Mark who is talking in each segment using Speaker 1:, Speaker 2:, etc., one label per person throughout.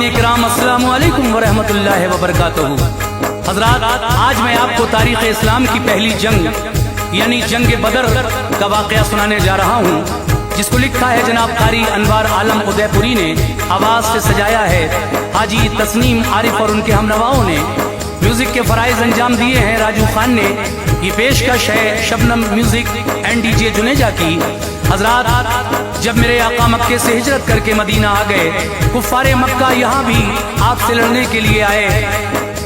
Speaker 1: सामीन इकराम अस्सलामु अलैकुम व रहमतुल्लाहि व बरकातुहू। हज़रात, आज मैं आपको तारीख़ इस्लाम की पहली जंग यानी जंग बदर का वाक़या सुनाने जा रहा हूँ, जिसको लिखा है जनाब कारी अनवार आलम उदयपुरी ने, आवाज़ से सजाया है हाजी तस्नीम आरिफ और उनके हमनवाओं ने, म्यूज़िक के फ़राइज़ अंजाम दिए हैं राजू खान ने। ये पेशकश है Shabnam music and DJ Juneja की। हज़रात, जब मेरे आका मक्के से हिजरत करके मदीना आ गए, कुफ़ारे मक्का यहाँ भी आपसे लड़ने के लिए आए।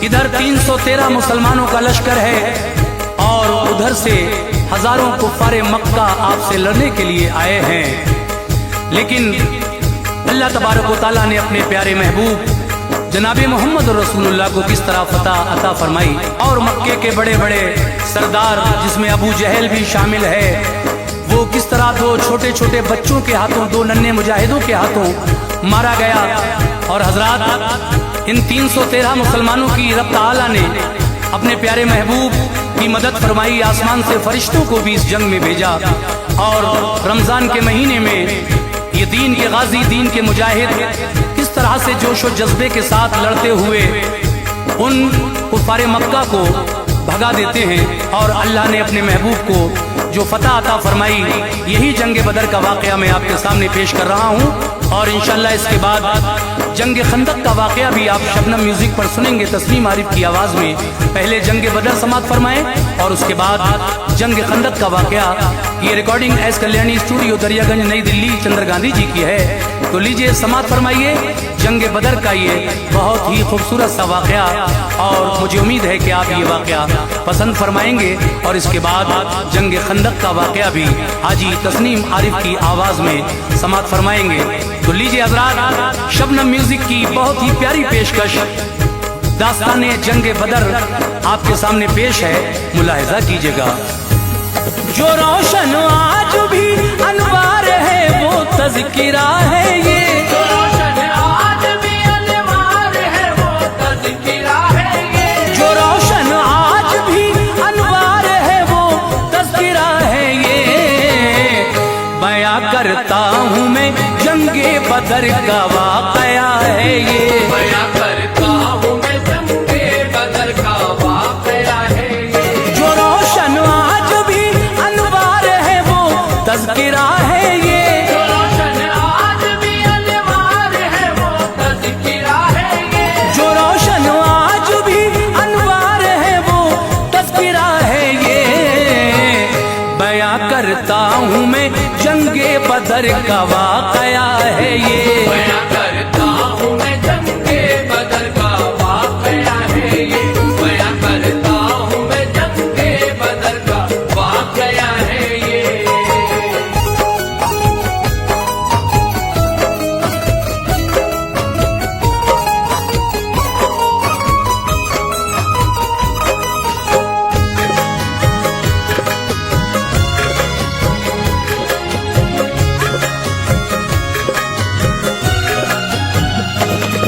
Speaker 1: इधर 313 मुसलमानों का लश्कर है और उधर से हजारों कुफ़ारे मक्का आपसे लड़ने के लिए आए हैं। लेकिन अल्लाह तबारक व तआला ने अपने प्यारे महबूब जनाब मोहम्मद रसूलुल्लाह को किस तरह फतह अता फरमाई, और मक्के के बड़े बड़े सरदार जिसमें अबू जहल भी शामिल है, वो किस तरह दो छोटे छोटे बच्चों के हाथों, दो नन्हे मुजाहिदों के हाथों मारा गया। और हजरात, इन 313 मुसलमानों की रब ताला ने अपने प्यारे महबूब की मदद फरमाई, आसमान से फरिश्तों को भी इस जंग में भेजा। और रमज़ान के महीने में ये दीन के गाजी, दीन के मुजाहिद किस तरह से जोश व जज्बे के साथ लड़ते हुए उन कुफ़ारे मक्का को भगा देते हैं, और अल्लाह ने अपने महबूब को जो फतह अता फरमाई, यही जंग बदर का वाक़या मैं आपके सामने पेश कर रहा हूँ। और इंशाअल्लाह इसके बाद जंग खंदक का वाक़या भी आप शबनम म्यूज़िक पर सुनेंगे तस्नीम आरिफ की आवाज़ में। पहले जंग बदर समात फरमाएं और उसके बाद जंग खंदक का वाक़या। ये recording S Kalyani studio Daryaganj नई दिल्ली चंद्र गांधी जी की है। तो लीजिए समात फरमाइए जंग बदर का ये बहुत ही खूबसूरत सा वाक़या, और मुझे उम्मीद है कि आप ये वाक़या पसंद फरमाएंगे। और इसके बाद जंग खंदक का वाक़या भी हाजी तस्नीम आरिफ की आवाज़ में समात फरमाएंगे। तो लीजिए हज़रात, शबनम म्यूज़िक की बहुत ही प्यारी पेशकश दास्ताने जंग बदर आपके सामने पेश है, मुलाहिज़ा कीजिएगा। जो रोशन आज भी अनवार है वो तज़किरा है, ये जो रोशन आज भी अनवार है वो तज़किरा है, ये जो रोशन आज भी अनवार है वो तज़किरा है, ये बयां करता हूँ मैं जंगे बदर का वाक़या है, ये बयां करता हूँ मैं जंगे बदर का वाक़या है, ये जो रोशन आज भी अनवार है वो तज़किरा है, ये जो रोशन आज भी अनवार है वो तज़किरा है, ये जो रोशन आज भी अनवार है वो तज़किरा है, ये बयां करता हूँ मैं जंगे बदर का वाक़या है, ये बयां करता हूँ मैं जंगे बदर का वाक़या है, ये बयां करता हूँ मैं जंगे बदर का वाक़या है, ये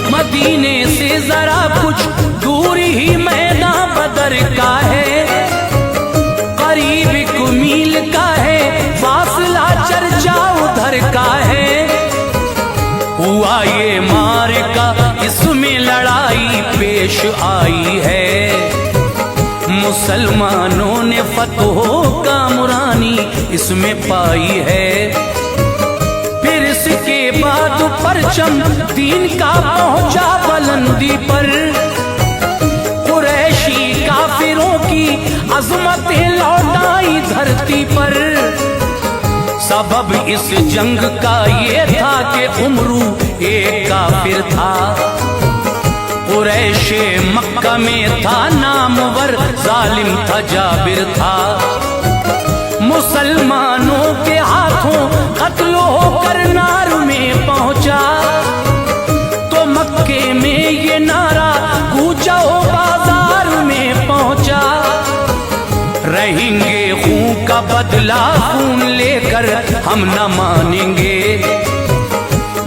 Speaker 1: मदीने से जरा कुछ दूर ही मैदान बदर का है, करीब 1 मील का है फासला, चर्चा उधर का है। हुआ ये मार्का, इसमें लड़ाई पेश आई है, मुसलमानों ने फतहों का मुरानी इसमें पाई है। फिर इसके बाद परचम दीन का पहुंचा बुलंदी पर, कुरैशी काफिरों की अज़मतें लौटाई धरती पर। सबब इस जंग का ये था कि उमरू एक काफिर था, कुरैशे मक्का में था नामवर, जालिम था, जाबिर था। मुसलमानों के हाथों कत्ल होकर नार में पहुंचा, तो मक्के में ये नारा गूंजा बाजार में पहुंचा, रहेंगे खून का बदला खून लेकर हम न मानेंगे,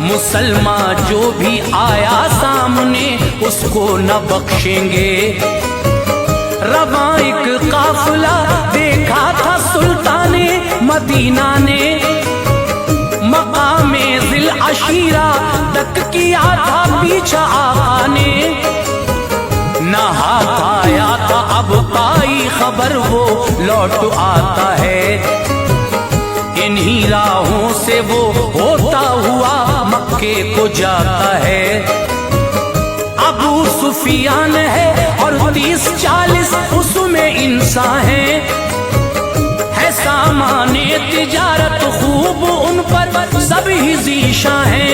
Speaker 1: मुसलमान जो भी आया सामने उसको न बख्शेंगे। रवां एक काफिला देखा था सुल्ताने मदीना ने, मकामे जिल अशीरा तक की किया था पीछा आका ने, न हाथ आया था अब आई खबर वो लौट आता है। इन्हीं राहों से वो होता हुआ मक्के को जाता है। अबू सुफियान है और 30-40 उसमें इंसान है सामाने तिजारत खूब उन पर सब ही ज़ीशा है।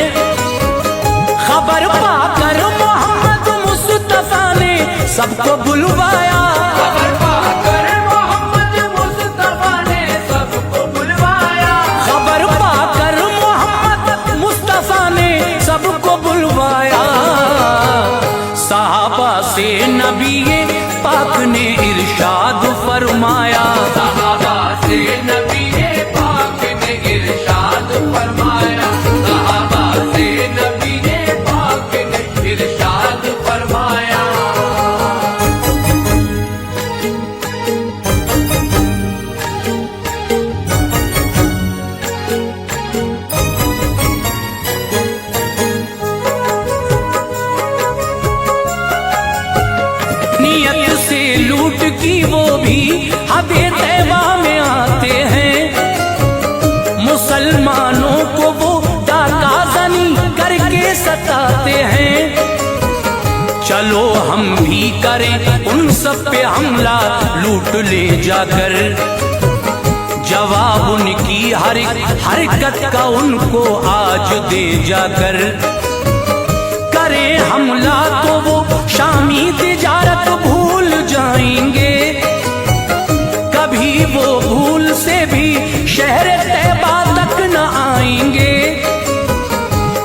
Speaker 1: खबर पाकर मोहम्मद मुस्तफा ने सबको बुलवाया, खबर पाकर मोहम्मद मुस्तफा ने सबको बुलवाया, खबर पाकर मोहम्मद मुस्तफा ने सबको बुलवाया। सहाबा से नबी पाक ने इरशाद फरमाया, सहाबा से नबी पाक ने इरशाद फरमाया, सहाबा से नबी पाक ने इरशाद फरमाया। नियत से लूट की वो भी हदे तैबा में आते हैं। मुसलमानों को वो डाका जनी करके सताते हैं। चलो हम भी करें उन सब पे हमला लूट ले जाकर, जवाब उनकी हर हरकत का उनको आज दे जाकर। करें हमला तो वो शामी तिजारत भूल जाएंगे, कभी वो भूल से भी शहर तैबा तक न आएंगे।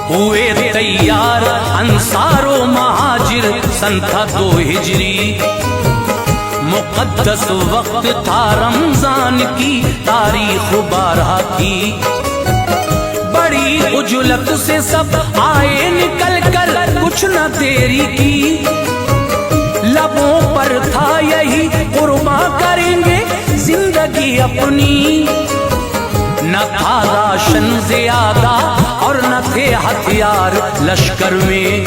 Speaker 1: हुए तैयार अंसारो महाजिर सन था 2 हिजरी, मुक़द्दस वक्त था रमजान की तारीख 12 की। बड़ी उजलत से सब आए निकल कर कुछ न देरी की, लबों पर था यही कुर्बा करेंगे जिंदगी अपनी। न था राशन ज्यादा और न थे हथियार लश्कर में।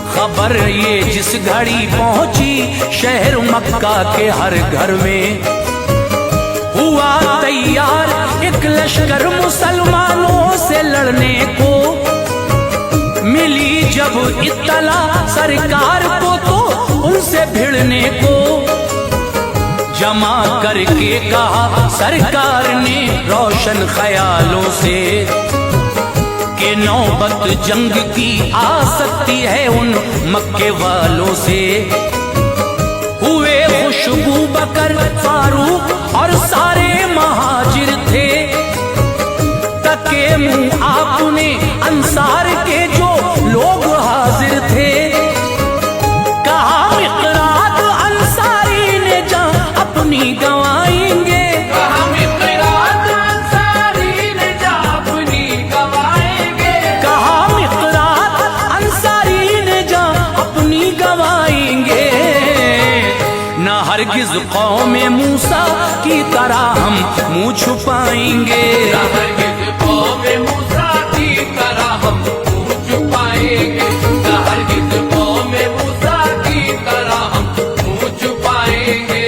Speaker 1: खबर ये जिस घड़ी पहुंची शहर मक्का के हर घर में, हुआ तैयार एक लश्कर मुसलमानों से लड़ने को। मिली जब इत्तला सरकार को तो उनसे भिड़ने को। जमा करके कहा सरकार ने रोशन ख्यालों से, कि नौबत जंग की आ सकती है उन मक्के वालों से। हुए खुशबू बकर फारूक और सारे महाजिर थे, तके मुंह आपने अंसार के जो लोग हाजिर थे। कहा मिक़दाद अंसारी ने जान अपनी गंवाएंगे, कहा मिक़दाद अंसारी ने जान अपनी गंवाएंगे, कहा मिक़दाद अंसारी ने जान अपनी गंवाएंगे। न हरगिज़ कौमे मूसा की तरह हम मुँह छुपाएंगे, न हरगिज़ कौमे मूसा की तरह हम मुँह छुपाएंगे, न हरगिज़ कौमे मूसा की तरह हम मुँह छुपाएंगे।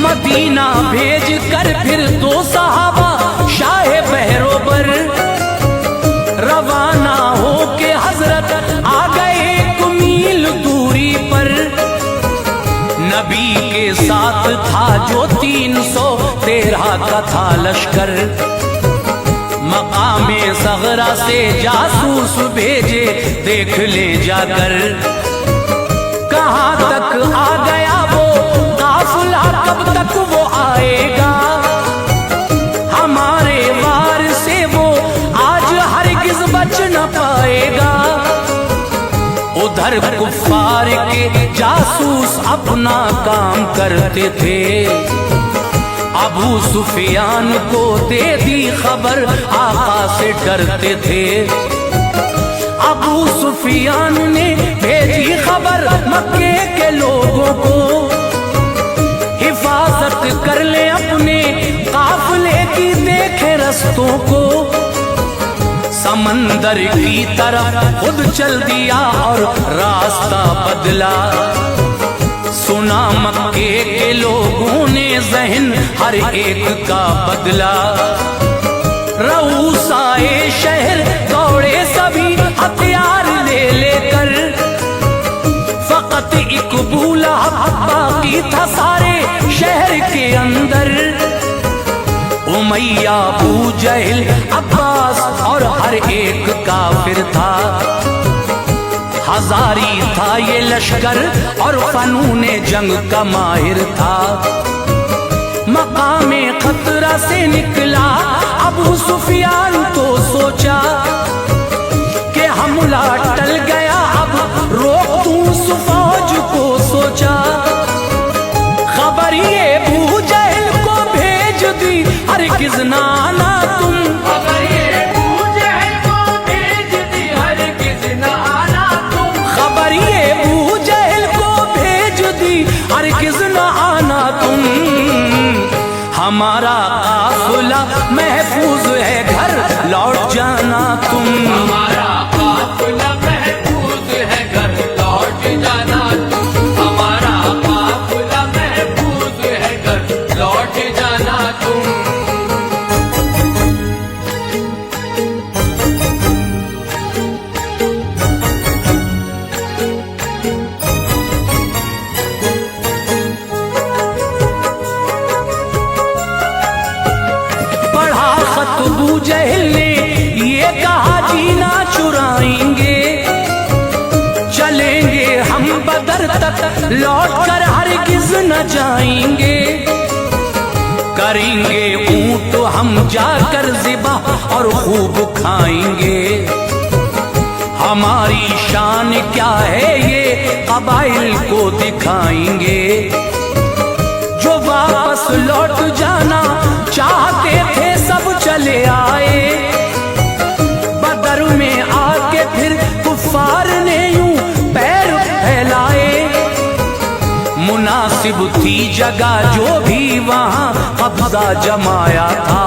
Speaker 1: मदीना भेज कर फिर 2 सहाबा शाह बहरोबर रवाना हो के हजरत आ गए 1 मील दूरी पर। नबी के साथ था जो 313 का था लश्कर। मकामे सगरा से जासूस भेजे देख ले जाकर, कहाँ तक आ गया वो काफिला, कब तक वो आएगा। हमारे वार से वो आज हरगिज़ बच न पाएगा। उधर कुफ्फार के जासूस अपना काम करते थे अबू सुफियान को दे दी खबर, आका से डरते थे। अबू सुफियान ने भेजी खबर मक्के के लोगों को, हिफाजत कर ले अपने काफिले की, देखे रस्तों को। समंदर की तरफ खुद चल दिया और रास्ता बदला। सुना मक्के के लोगों ने ज़हन हर एक का बदला। रऊस आए शहर दौड़े सभी हथियार ले लेकर, फकत एक बूला बाकी था सारे शहर के अंदर। उमैया, अबू जहल, अब्बास और हर एक काफिर था। हजारी था ये लश्कर और फनूने जंग का माहिर था। मकामे खतरा से निकला अबू सुफियान तो सोचा कि हमला टल गया, अब रोक दूं उस फौज को सोचा। खबर ये अबू जहल को भेज दी, हरगिज़ ना आना तुम।
Speaker 2: खबर ये अबू जहल को भेज दी, हरगिज़ ना आना तुम।
Speaker 1: खबर ये अबू जहल को भेज दी, हरगिज़ ना आना तुम। हमारा काफिला महफूज है, घर लौट जाना तुम।
Speaker 2: हमारा काफिला महफूज है, घर लौट जाना तुम। हमारा काफिला महफूज है, घर लौट जाना तुम।
Speaker 1: पढ़ा खत अबू जहल ने ये कहा, जीना चुराएंगे, चलेंगे हम बदर तक, लौट कर हरगिज़ न जाएंगे। करेंगे ऊंट हम जाकर ज़िबा और खूब खाएंगे। हमारी शान क्या है ये कबाइल को दिखाएंगे। जो वापस लौट जाना चाहते थे सब चले आए। बदर में आके फिर कुफ्फार ने यूं पैर फैलाए। मुनासिब थी जगह जो भी वहां कब्जा जमाया था।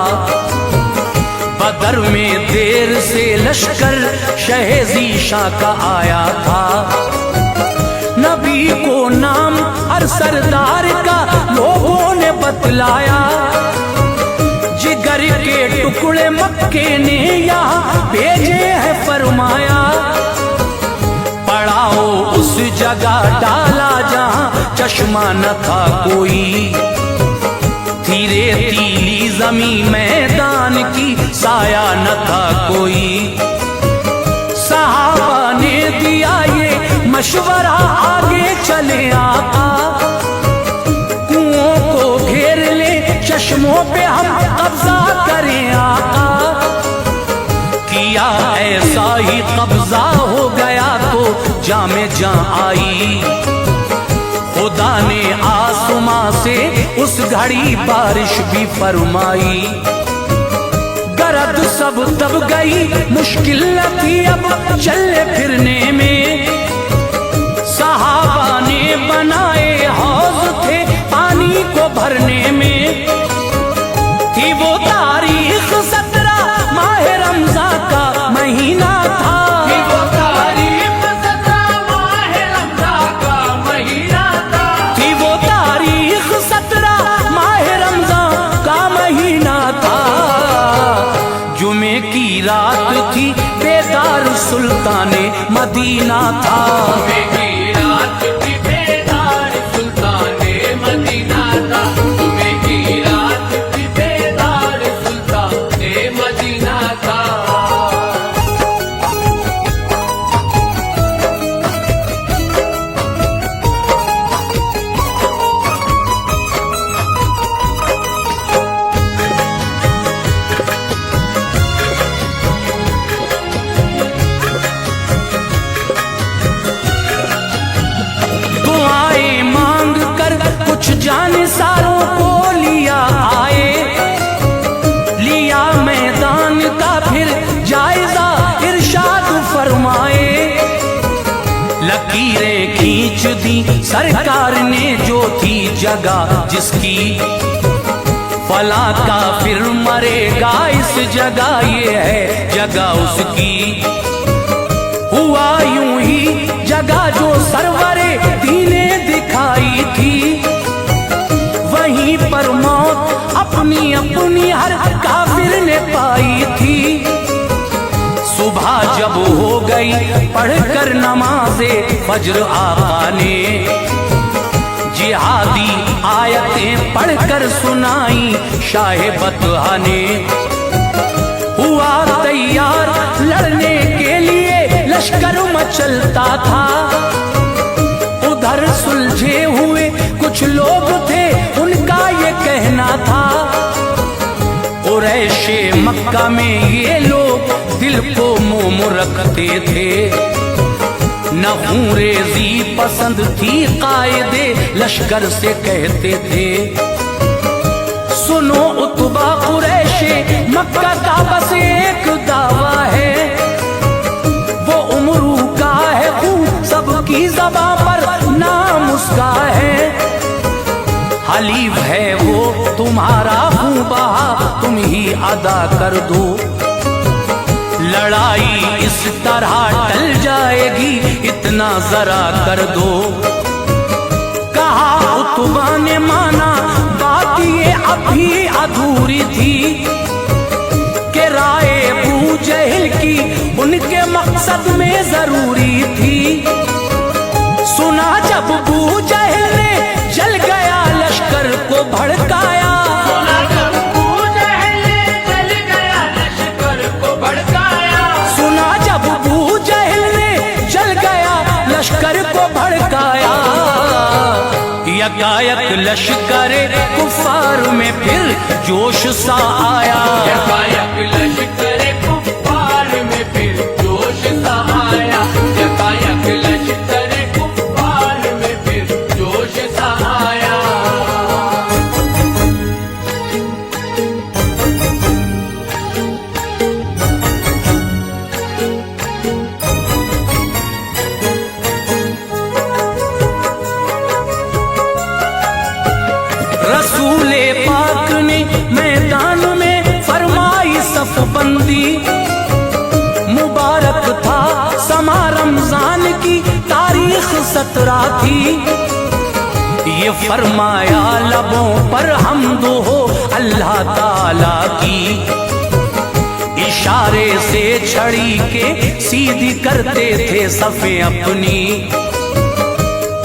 Speaker 1: बदर में देर से लश्कर शहेज़ी शाह का आया था। नबी को नाम हर सरदार का लोगों ने बतलाया। जिगर के टुकड़े मक्के ने यहाँ भेजे हैं फरमाया। पड़ाओ उस जगह डाला जहाँ चश्मा न था कोई। थी रेतीली जमी मैदान की, साया न था कोई। सहाबा ने दिया ये मशवरा, आगे चले आका। कुओं को घेर ले, चश्मों पे हम कब्जा करें आका। किया ऐसा ही कब्जा हो गया तो जामे जां आई। खुदा ने आसमां से उस घड़ी बारिश भी फरमाई। गरद सब तब गई, मुश्किल न थी अब चलने फिरने में। सहाबा ने बनाए हौज थे पानी को भरने में। थी वो तारीख 17 माह रमज़ान का महीना था।
Speaker 2: थी वो तारीख 17 माह रमज़ान का महीना था।
Speaker 1: थी वो तारीख 17 माह रमज़ान का महीना था। जुमे की रात थी, बेदार सुल्ताने मदीना था।
Speaker 2: जुमे की रात थी, बेदार सुल्ताने मदीना था। जुमे की रात थी, बेदार सुल्ताने मदीना था।
Speaker 1: बीच दी सरकार ने जो थी जगह जिसकी, फला काफिर मरेगा इस जगह, ये है जगह उसकी। हुआ यूं ही जगह जो सरवरे दीने दिखाई थी, वहीं पर मौत अपनी अपनी हर काफिर ने पाई थी। सुबह जब हो गई पढ़कर नमाज़े फज्र आका ने, जिहादी आयतें पढ़कर सुनाई शाह बतहा ने। हुआ तैयार लड़ने के लिए लश्कर मचलता था, उधर सुलझे हुए कुछ लोग थे उनका ये कहना था, कुरैशे मक्का में ये लोग दिल को मोम रखते थे, नखूरेज़ी पसंद थी कायदे लश्कर से कहते थे। सुनो उतबा कुरैशे मक्का का बस एक दावा है, वो उमरू का है खून सबकी ज़बां पर नाम उसका है। हलीफ है वो तुम्हारा खून बहा तुम ही अदा कर दो, लड़ाई इस तरह टल जाएगी इतना जरा कर दो। कहा उतबा ने माना बात ये अभी अधूरी थी, कि राय अबू जहल की उनके मकसद में जरूरी थी। सुना जब अबू जहल ने जल गया लश्कर को भड़काया,
Speaker 2: सुना जब अबू जहल ने जल गया लश्कर को भड़काया,
Speaker 1: सुना जब अबू जहल ने जल गया लश्कर को भड़काया। यकायक लश्कर कुफार में फिर जोश सा आया,
Speaker 2: यकायक लश्कर कुफार में फिर जोश सा आया, यकायक लश्कर कुफार में फिर जोश सा आया।
Speaker 1: रसूले पाक ने मैदान में फरमाई सफबंदी, मुबारक था समा रमजान की तारीख 17 थी। ये फरमाया लबों पर हमदो हो अल्लाह ताला की, इशारे से छड़ी के सीधी करते थे सफ़े अपनी।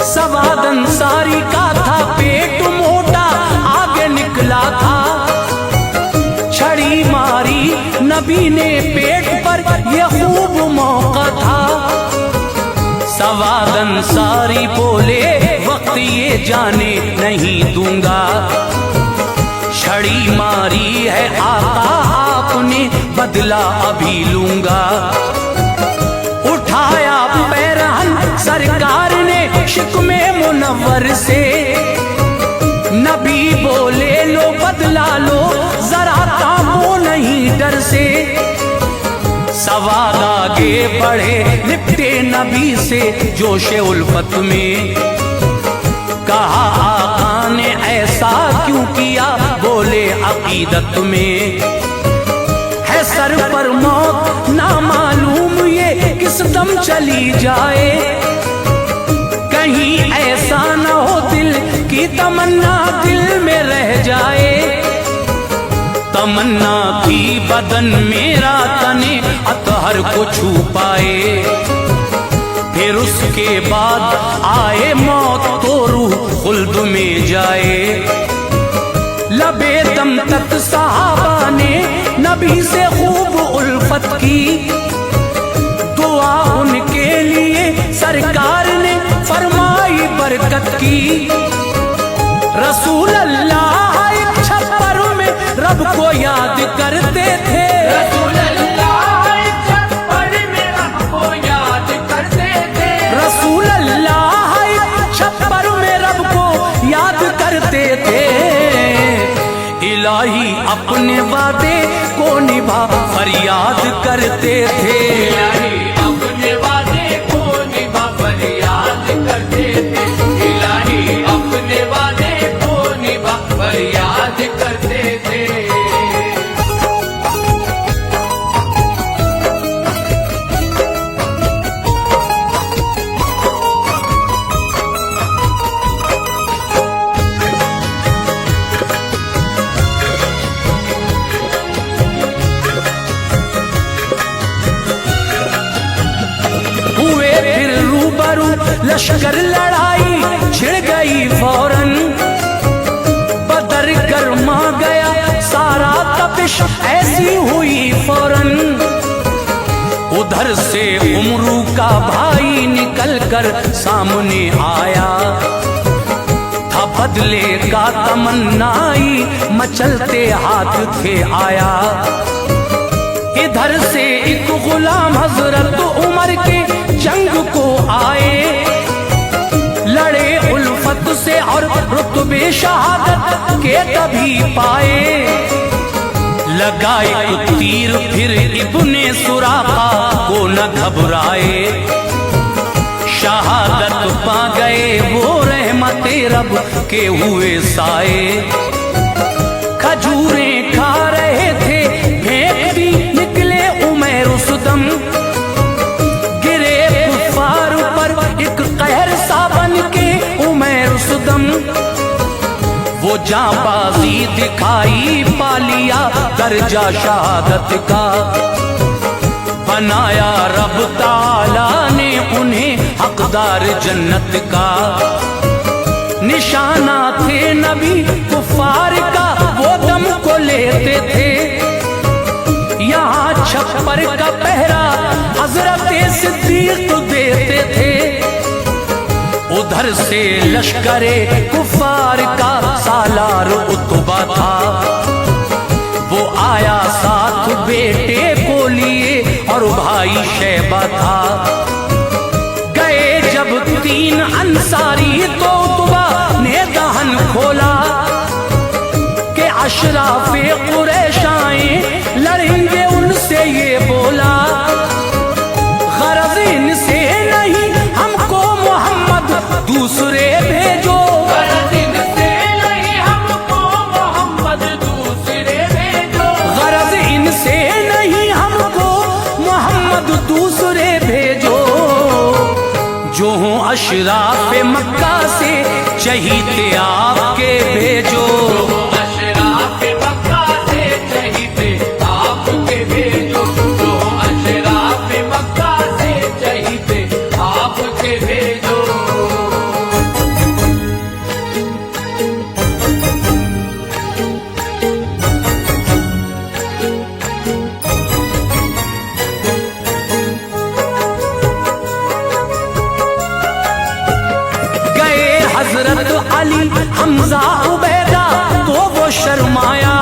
Speaker 1: सवाद अंसारी का था पेट मोटा आगे निकला था, छड़ी मारी नबी ने पेट पर यह खूब मौका था। सवाद अंसारी बोले वक्त ये जाने नहीं दूंगा, छड़ी मारी है आका आपने बदला अभी लूंगा। उठाया पैरहन सरकार ने शिकमे मुनव्वर से, नबी बोले लो बदला लो जरा कामो नहीं डर से। सवाद आगे बढ़े लिपटे नबी से जोशे उल्फत में, कहा आका ने ऐसा क्यों किया, बोले अकीदत में है सर पर मौत ना मालूम ये किस दम चली जाए, कहीं ऐसा न हो दिल की तमन्ना दिल में रह जाए। तमन्ना की बदन मेरा तने अतहर को छू पाए, फिर उसके बाद आए मौत तो रूह खुल्द में जाए। लबे दम तक सहाबा ने नबी से खूब उल्फत की, दुआ उनके लिए सरकार ने फरमाई बरकत की। रसूल अल्लाह एक छप्पर में रब को याद करते थे,
Speaker 2: रसूल अल्लाह एक छप्पर में रब को याद करते थे,
Speaker 1: रसूल अल्लाह एक छप्पर में रब को याद करते थे। इलाही अपने वादे को निभा फरियाद करते थे,
Speaker 2: इलाही अपने वादे को निभा फरियाद करते
Speaker 1: लश्कर लड़ाई छिड़ गई फौरन। बदर गर्मा गया सारा, तपिश ऐसी हुई फौरन। उधर से उमरू का भाई निकल कर सामने आया, था बदले का तमन्नाई मचलते हाथ थे आया। इधर से एक गुलाम हजरत उमर के जंग को आए, लड़े उल्फत से और रुतबे शहादत के तभी पाए। लगा एक तीर फिर इब्ने सुराका को न घबराए, शहादत पा गए वो रहमते रब के हुए साए। खजूरें खा रहे थे फेंक दी निकले उमैर उस दम, गिरे कुफार पर एक कहर सा बन के उमैर उस दम। वो जांबाजी दिखाई पालिया दर्जा शहादत का, बनाया रब ताला ने उन्हें हकदार जन्नत का। निशाना थे नबी कुफार का वो दम को लेते थे, यहाँ छप्पर का पहरा हजरत सिद्दीक देते थे। उधर से लश्करे कुफार का सालार उतबा था, वो आया साथ बेटे को लिए और भाई शैबा था। गए जब 3 अंसारी तो उतबा ने दहन खोला कि अशराफे कुरैश आए लड़ेंगे उनसे ये बोला। गरज इनसे नहीं हमको मोहम्मद दूसरे भेजो,
Speaker 2: गरज इनसे नहीं हमको मोहम्मद दूसरे भेजो।
Speaker 1: गरज इनसे नहीं हमको मोहम्मद दूसरे भेजो। जो हों अशराफ मक्का से चहीते आपके भेजो,
Speaker 2: अशराफ मक्का से चहीते आपके भेजो। जो अशराफ मक्का से चहीते आपके भेजो।
Speaker 1: हजरत अली हमजा उबैदा तो वो शर्माया,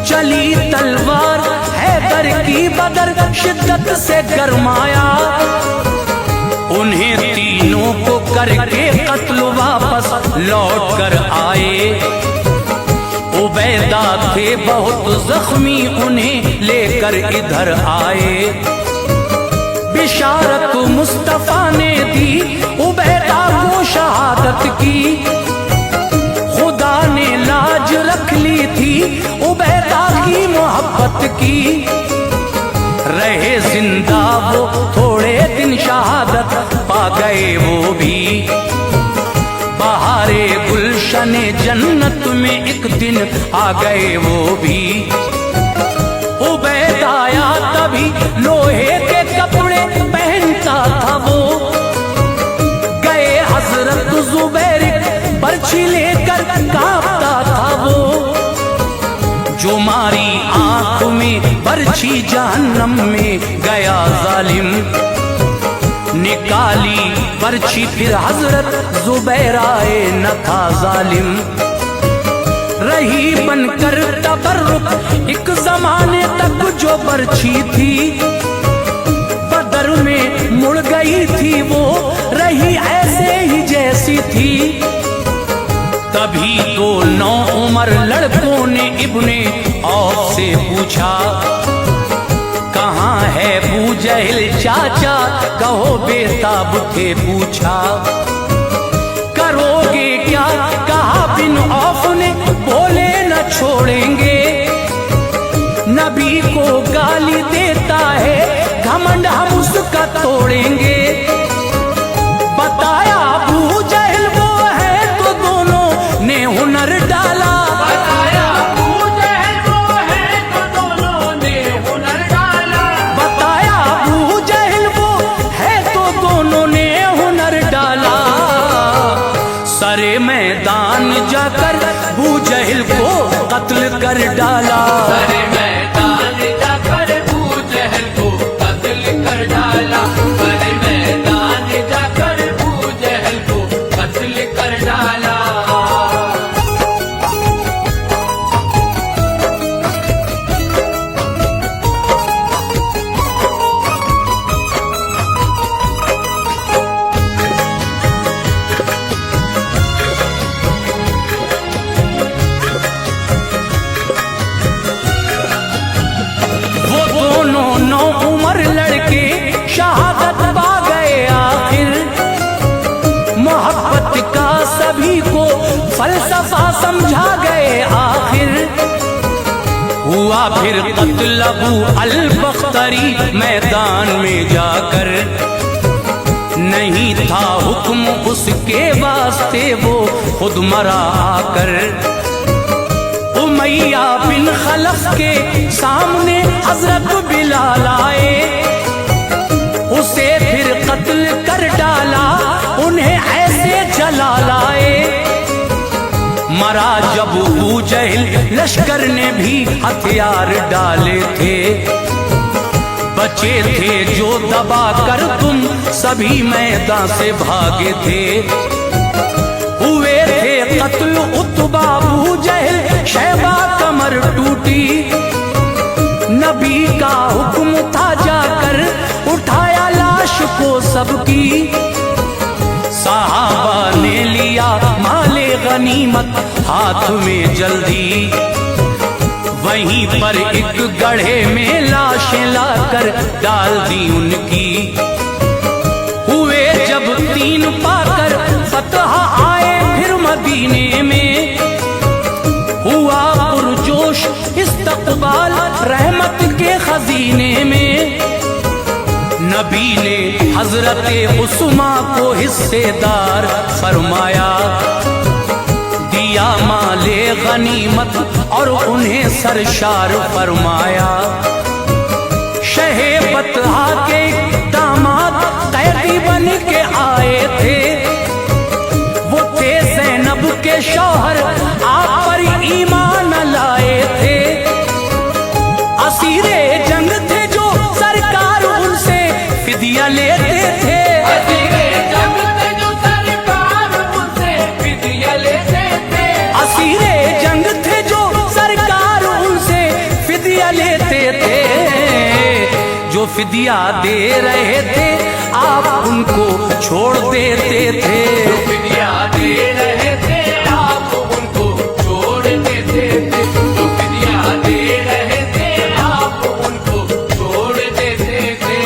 Speaker 1: चली तलवार हैदर की बदर शिद्दत से गरमाया। उन्हें तीनों को करके कत्ल वापस लौट कर आए। उबैदा थे बहुत जख्मी उन्हें लेकर इधर आए। बिशारत मुस्तफा ने दी उबैदा को शहादत की, खुदा ने लाज रख ली थी उबैदा की मोहब्बत की। रहे जिंदा वो थोड़े दिन शहादत पा गए वो भी, बहारे गुलशने जन्नत में एक दिन आ गए वो भी। उबैदा आया तभी लोहे के कपड़े पहनता था वो, गए हजरत जुबैर बर्छी लेकर कांपता था वो। जो मारी आंख में बर्छी जहन्नम में गया जालिम, निकाली बर्छी फिर हजरत जुबैर आए न था जालिम। रही बनकर तबर्रुक एक जमाने तक जो बर्छी थी, बदर में मुड़ गई थी वो रही ऐसे ही जैसी थी। तभी तो 9 उमर लड़कों ने इब्ने औफ से पूछा, कहाँ है अबू जहल चाचा, कहो बेताब थे पूछा। करोगे क्या कहा बिन औफ ने, बोले न छोड़ेंगे। नबी को गाली देता है घमंड हम उसका तोड़ेंगे। बताया अबू जहल वो है तो दोनों ने हुनर डाला,
Speaker 2: बताया अबू जहल वो है तो दोनों ने हुनर डाला।
Speaker 1: बताया अबू जहल वो है तो दोनों ने सरे मैदान जाकर बू जहल को कत्ल कर डाला।
Speaker 2: सरे मैदान जाकर अबू जहल को कत्ल कर डाला। सरे मैदान जाकर अबू जहल को कत्ल कर डाला।
Speaker 1: वो दोनों नौ उम्र लड़के शहादत पा गए आखिर। मोहब्बत का सभी को फलसफा समझा गए आखिर। हुआ फिर कत्ल अबू अल बख्तरी मैदान में जाकर। नहीं था हुक्म उसके वास्ते वो खुद मरा आकर। उमैया बिन खलफ के सामने हजरत बिलाल आए। उसे फिर कत्ल कर डाला, उन्हें ऐसे जला लाए। मरा जब अबू जहल लश्कर ने भी हथियार डाले थे। बचे थे जो दबा कर तुम सभी मैदान से भागे थे। हुए थे कत्ल उतबा अबू जहल शैबा कमर टूटी। नबी का हुक्म था जाकर उठाया लाश को सबकी। सहाबा ने लिया माले गनीमत हाथ में जल्दी। वहीं पर एक गड्ढे में लाशें लाकर डाल दी उनकी। हुए जब 3 पाकर फतह आए फिर मदीने में। हुआ पुरजोश इस्तकबाल रहमत के खजीने में। नबी ने हजरत उस्मा को हिस्सेदार फरमाया। दिया माले गनीमत और उन्हें सरशार फरमाया। शहे बतहा के दामाद कैदी बन के आए थे। वो थे ज़ैनब के शौहर, आप पर ईमान लाए थे। असीरे जंग थे जो सरकार उनसे फिदिया लेते थे।
Speaker 2: असीरे जंग थे जो सरकार उनसे फिदिया लेते थे।
Speaker 1: असीरे जंग थे जो सरकार उनसे फिदिया लेते थे। जो फिदिया दे रहे थे आप उनको छोड़ देते थे।
Speaker 2: जो फिदिया दे रहे थे आप उनको छोड़ देते थे। जो फिदिया दे रहे थे आप उनको छोड़ देते थे।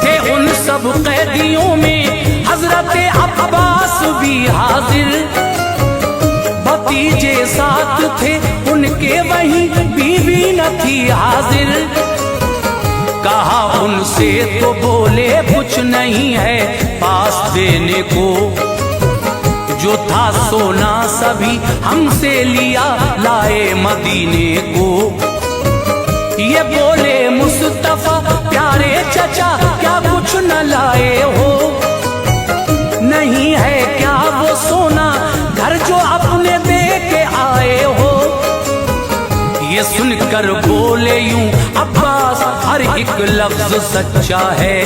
Speaker 1: थे उन सब कैदियों में हजरत अब्बास भी हाजिर। भतीजे साथ थे उनके, वहीं बीवी न थी हाजिर। कहा उनसे तो बोले कुछ नहीं है पास देने को। जो था सोना सभी हमसे लिया लाए मदीने को। ये बोले मुस्तफा प्यारे चचा क्या कुछ न लाए हो। नहीं है क्या वो सोना घर जो अपने दे के आए हो। ये सुनकर बोले यूं अब्बास हर एक लफ्ज सच्चा है।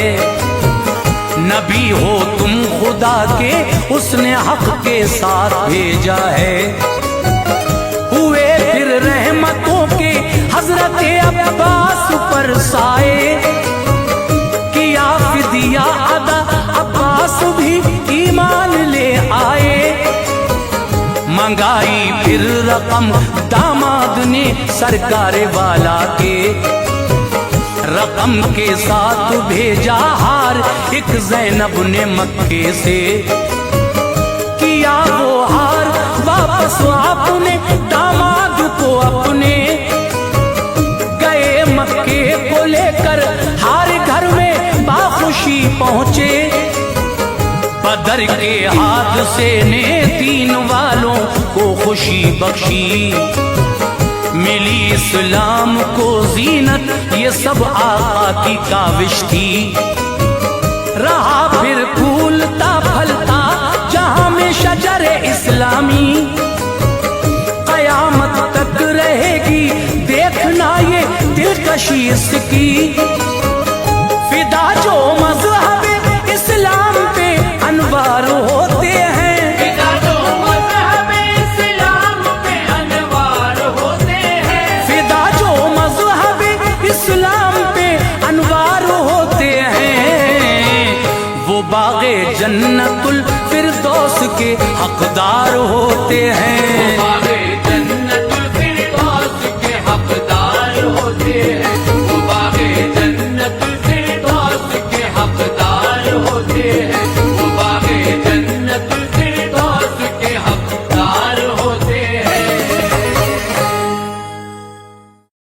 Speaker 1: नबी हो तुम खुदा के, उसने हक के साथ भेजा है। हुए फिर रहमतों के हजरत अब्बास पर साए। किया फिदिया अदा अब्बास भी ईमान ले आए। मंगाई फिर रकम दामाद ने सरकार वाला के। रकम के साथ भेजा हार एक ज़ैनब ने मक्के से। किया वो हार वापस आपने दामाद को अपने। गए मक्के को लेकर हार घर में बाखुशी पहुंचे। बदर के हार मिलाद से ने दीन वालों को खुशी बख्शी, मिली इस्लाम को जीनत ये सब आका की काविश थी। रहा फिर फूलता फलता जहां में शजर इस्लामी, कयामत तक रहेगी देखना ये दिलकशी इसकी। फिदा जो मज़हब इस्लाम पे अनवार होते हैं,
Speaker 2: फिदा जो मज़हब इस्लाम पे अनवार होते हैं,
Speaker 1: फिदा जो मज़हब इस्लाम पे अनवार होते हैं, वो बाग़े जन्नतुल फिरदौस के हकदार होते हैं।